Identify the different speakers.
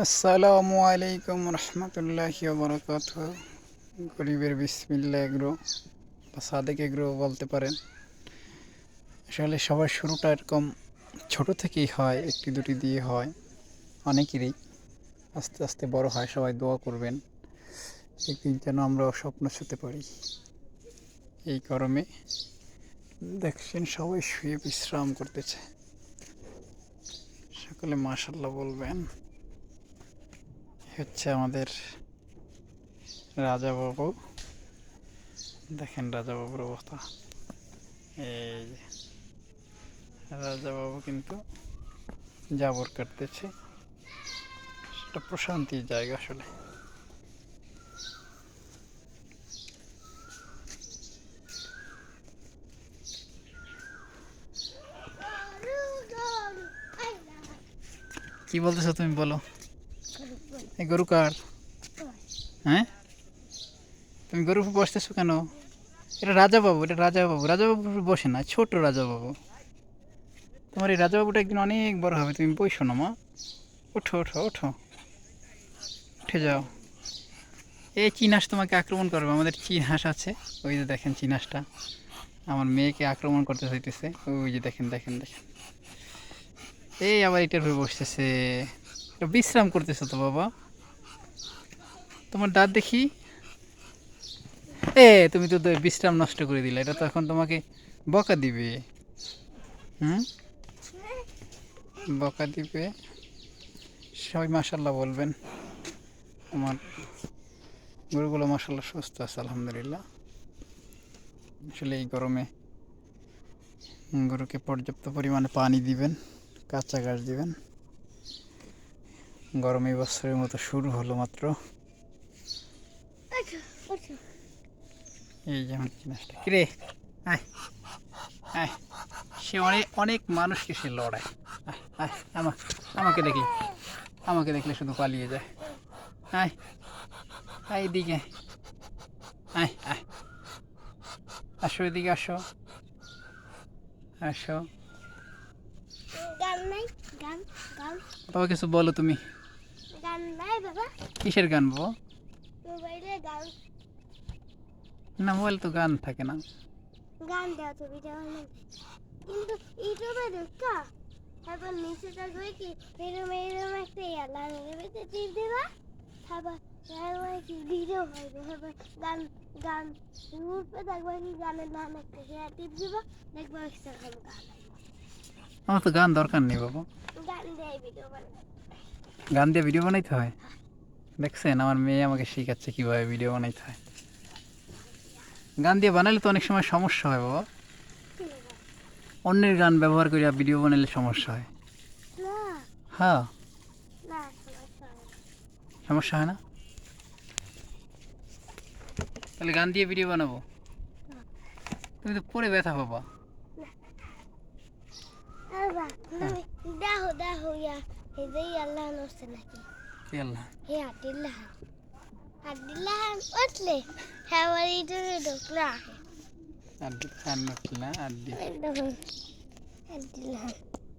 Speaker 1: আসসালামু আলাইকুম রহমতুল্লাহি ওয়া বারাকাতুহু। গরিবের বিসমিল্লাহ এগ্রো বা সাদেক এগ্রো বলতে পারেন। আসলে সবার শুরুটা এরকম ছোট থেকেই হয়, একটি দুটি দিয়ে হয় অনেকেরই। আস্তে আস্তে বড় হয়। সবাই দোয়া করবেন একদিন যেন আমরা স্বপ্ন ছুঁতে পারি। এই গরমে দেখছেন সবাই শুয়ে বিশ্রাম করতেছে, সকলে মাশাল্লাহ বলবেন। হচ্ছে আমাদের রাজা বাবু, দেখেন রাজা বাবুর অবস্থা। এই যে রাজা বাবু কিন্তু জাবর কাটতেছে, সেটা প্রশান্তির জায়গা আসলে। কি বলতেছো তুমি, বলো। এই গরু কার? হ্যাঁ, তুমি গরুর উপর বসতেছো কেন? এটা রাজা বাবু, এটা রাজা বাবু। রাজা বাবু বসে না, ছোট রাজা বাবু। তোমার এই রাজা বাবুটা একদিন অনেক বড় হবে, তুমি বসো না মা। ওঠো ওঠো ওঠো, উঠে যাও। এই চীন হাঁস তোমাকে আক্রমণ করবে। আমাদের চীন হাঁস আছে, ওই যে দেখেন চীন হাঁসটা আমার মেয়েকে আক্রমণ করতে চাইতেছে। ওই যে দেখেন দেখেন দেখেন, এই আবার এটার উপরে বসতেছে। বিশ্রাম করতেছো তো বাবা, তোমার দাঁত দেখি। তুমি তো বিশ্রাম নষ্ট করে দিলে, এটা তো এখন তোমাকে বকা দিবে। হুম, বকা দিবে। সবাই মাশাল্লাহ বলবেন। আমার গরুগুলো মাশাল্লাহ সুস্থ আছে আলহামদুলিল্লাহ। আসলে এই গরমে গরুকে পর্যাপ্ত পরিমাণে পানি দিবেন, কাঁচা ঘাস দিবেন। গরম এই বছরের মতো শুরু হলো মাত্র। এই যেমন জিনিসটা কিরে, আয় আয়, সে অনেক অনেক মানুষকে সে লড়ায়। আয় আয়, আমাকে দেখলে, আমাকে দেখলে শুধু পালিয়ে যায়। আয় আয় এদিকে, আয় আয়, আসো এদিকে, আসো আসো। বাবা কিছু বলো তুমি। কিসের গান বাবা? না, মোবাইল তো গান থাকে না। গান দেওয়া ছবি দেওয়া কিন্তু ইউটিউবে ঢুকা, তারপর নিচে থাকবে কি এরম এরম একটা এলান এরমতে টিপ দেবা, তারপর কি ভিডিও হবে, তারপর গান গান গ্রুপে দেখবা কি গানের নাম একটা টিপ দিবা, দেখবা সেরকম গান। আমার তো গান দরকার নেই বাবা, গান দিয়ে ভিডিও বানাই। গান দিয়ে ভিডিও বানাইতে হয়? দেখছেন আমার মেয়ে আমাকে শেখাচ্ছে কীভাবে ভিডিও বানাইতে হয়। গান দিয়ে বানালে তো অনেক সময় সমস্যা হয় বাবা। অন্যের গান ব্যবহার করে ভিডিও বানালে সমস্যা হয়। হ্যাঁ, সমস্যা হয় না? তাহলে গান দিয়ে ভিডিও বানাবো? তুমি তো পরে ব্যথা পাবা। দেখো দেখো ইয়া এই আল্লাহ নড়ছে নাকি? কি আল্লাহ? হে আদিল্লাহ, আদিল্লাহ উঠলে হ্যাঁ ইটুরে ঢুকলা আদিল্লাহ উঠলে আদিল্লাহ।